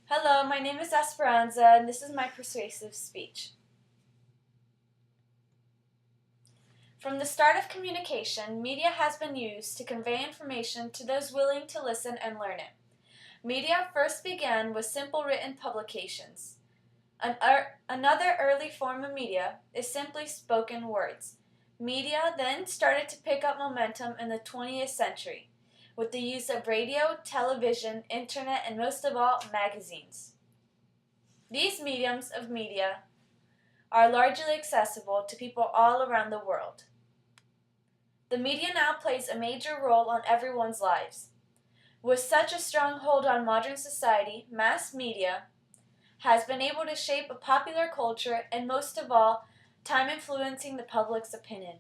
Hello, my name is Esperanza, and this is my persuasive speech. From the start of communication, media has been used to convey information to those willing to listen and learn it. Media first began with simple written publications. Another early form of media is simply spoken words. Media then started to pick up momentum in the 20th century, with the use of radio, television, internet, and most of all, magazines. These mediums of media are largely accessible to people all around the world. The media now plays a major role on everyone's lives. With such a strong hold on modern society, mass media has been able to shape a popular culture and most of all, time influencing the public's opinion.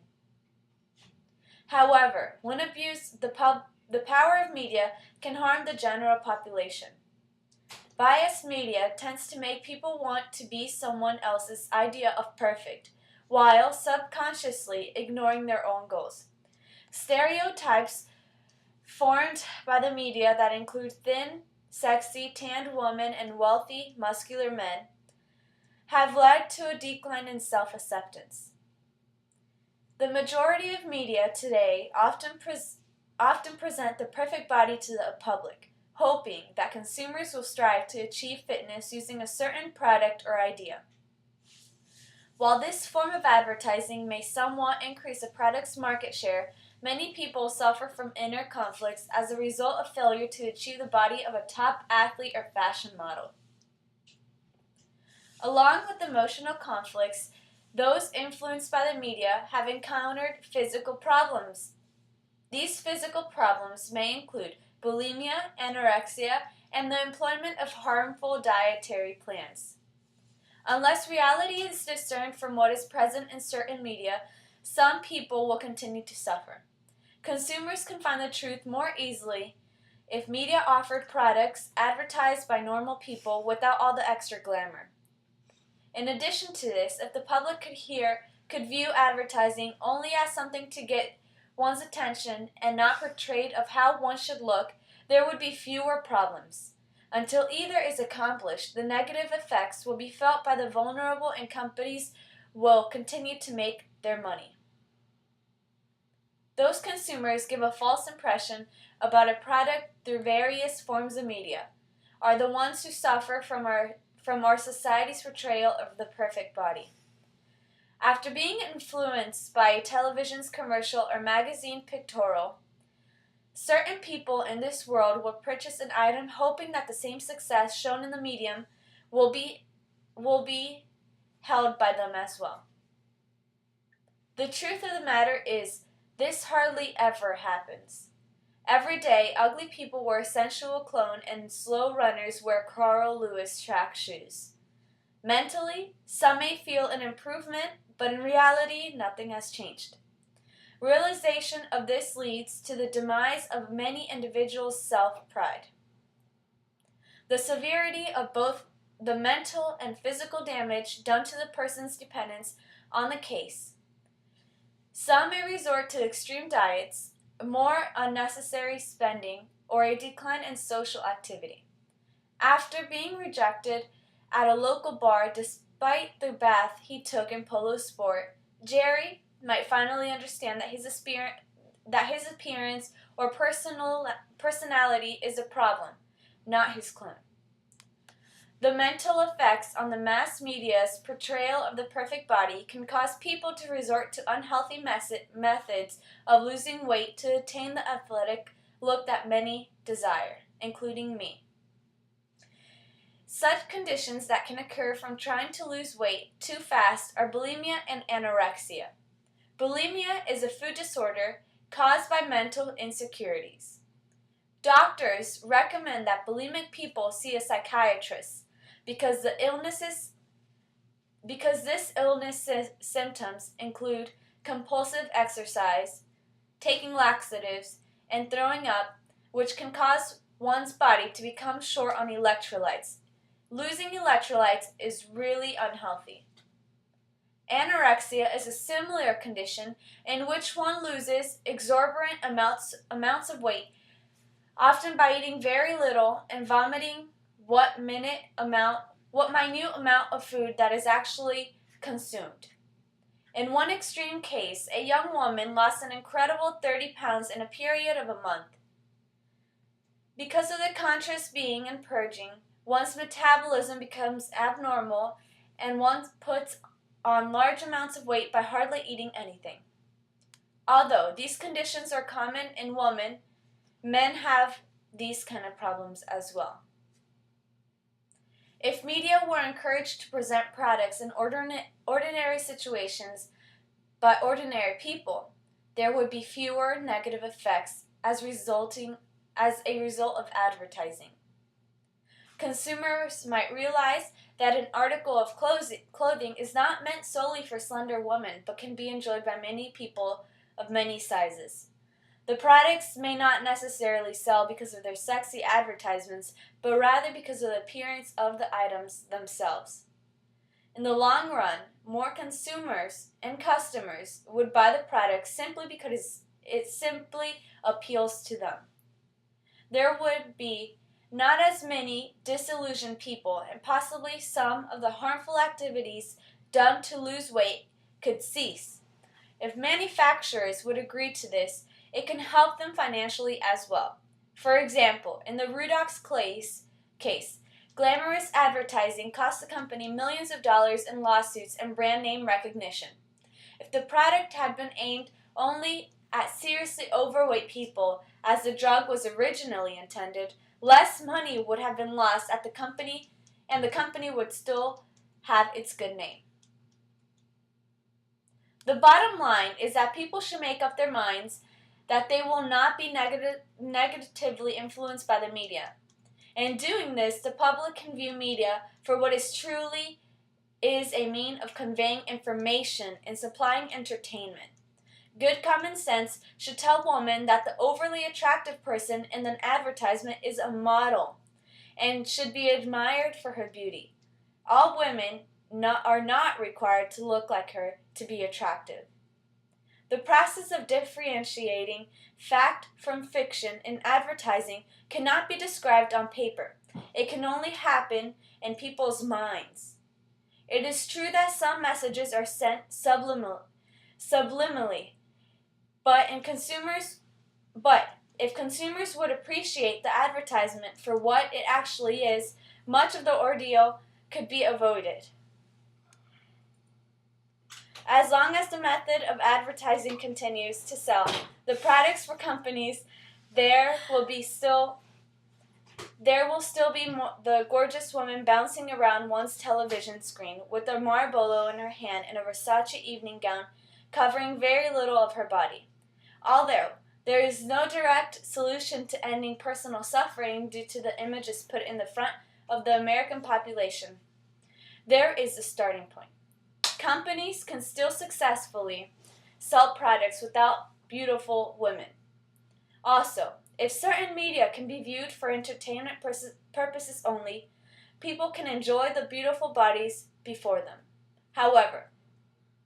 However, when abused, the power of media can harm the general population. Biased media tends to make people want to be someone else's idea of perfect, while subconsciously ignoring their own goals. Stereotypes formed by the media that include thin, sexy, tanned women and wealthy, muscular men have led to a decline in self-acceptance. The majority of media today often present the perfect body to the public, hoping that consumers will strive to achieve fitness using a certain product or idea. While this form of advertising may somewhat increase a product's market share, many people suffer from inner conflicts as a result of failure to achieve the body of a top athlete or fashion model. Along with emotional conflicts, those influenced by the media have encountered physical problems. These physical problems may include bulimia, anorexia, and the employment of harmful dietary plans. Unless reality is discerned from what is present in certain media, some people will continue to suffer. Consumers can find the truth more easily if media offered products advertised by normal people without all the extra glamour. In addition to this, if the public could view advertising only as something to get one's attention and not portrayed of how one should look, there would be fewer problems. Until either is accomplished, the negative effects will be felt by the vulnerable and companies will continue to make their money. Those consumers give a false impression about a product through various forms of media are the ones who suffer from our society's portrayal of the perfect body. After being influenced by a television's commercial or magazine pictorial, certain people in this world will purchase an item hoping that the same success shown in the medium will be held by them as well. The truth of the matter is, this hardly ever happens. Every day, ugly people wear sensual cologne and slow runners wear Carl Lewis track shoes. Mentally, some may feel an improvement, but in reality, nothing has changed. Realization of this leads to the demise of many individuals' self-pride. The severity of both the mental and physical damage done to the person's dependence on the case. Some may resort to extreme diets, more unnecessary spending, or a decline in social activity. After being rejected at a local bar despite the bath he took in polo sport, Jerry might finally understand that his appearance or personality is a problem, not his clone. The mental effects on the mass media's portrayal of the perfect body can cause people to resort to unhealthy methods of losing weight to attain the athletic look that many desire, including me. Such conditions that can occur from trying to lose weight too fast are bulimia and anorexia. Bulimia is a food disorder caused by mental insecurities. Doctors recommend that bulimic people see a psychiatrist because this illness symptoms include compulsive exercise, taking laxatives, and throwing up, which can cause one's body to become short on electrolytes. Losing electrolytes is really unhealthy. Anorexia is a similar condition in which one loses exorbitant amounts of weight, often by eating very little and vomiting what minute amount of food that is actually consumed. In one extreme case, a young woman lost an incredible 30 pounds in a period of a month. Because of the conscious being and purging, one's metabolism becomes abnormal and one puts on large amounts of weight by hardly eating anything. Although these conditions are common in women, men have these kind of problems as well. If media were encouraged to present products in ordinary situations by ordinary people, there would be fewer negative effects as a result of advertising. Consumers might realize that an article of clothing is not meant solely for slender women, but can be enjoyed by many people of many sizes. The products may not necessarily sell because of their sexy advertisements, but rather because of the appearance of the items themselves. In the long run, more consumers and customers would buy the product simply because it simply appeals to them. There would be not as many disillusioned people, and possibly some of the harmful activities done to lose weight could cease. If manufacturers would agree to this, it can help them financially as well. For example, in the Rudox case, glamorous advertising cost the company millions of dollars in lawsuits and brand name recognition. If the product had been aimed only at seriously overweight people, as the drug was originally intended, less money would have been lost at the company, and the company would still have its good name. The bottom line is that people should make up their minds that they will not be negatively influenced by the media. In doing this, the public can view media for what it truly is, a means of conveying information and supplying entertainment. Good common sense should tell women that the overly attractive person in an advertisement is a model and should be admired for her beauty. All women are not required to look like her to be attractive. The process of differentiating fact from fiction in advertising cannot be described on paper. It can only happen in people's minds. It is true that some messages are sent subliminally, but if consumers would appreciate the advertisement for what it actually is, much of the ordeal could be avoided. As long as the method of advertising continues to sell the products for companies, there will still be the gorgeous woman bouncing around one's television screen with a Marlboro in her hand and a Versace evening gown covering very little of her body. Although there is no direct solution to ending personal suffering due to the images put in the front of the American population, there is a starting point. Companies can still successfully sell products without beautiful women. Also, if certain media can be viewed for entertainment purposes only, people can enjoy the beautiful bodies before them. However,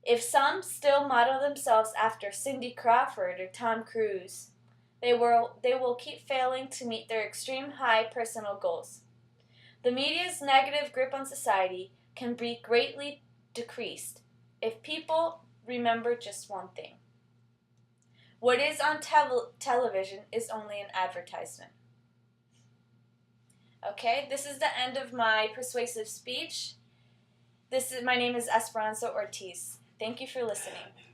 if some still model themselves after Cindy Crawford or Tom Cruise, they will keep failing to meet their extreme high personal goals. The media's negative grip on society can be greatly decreased if people remember just one thing. What is on television is only an advertisement. Okay, this is the end of my persuasive speech. My name is Esperanza Ortiz. Thank you for listening.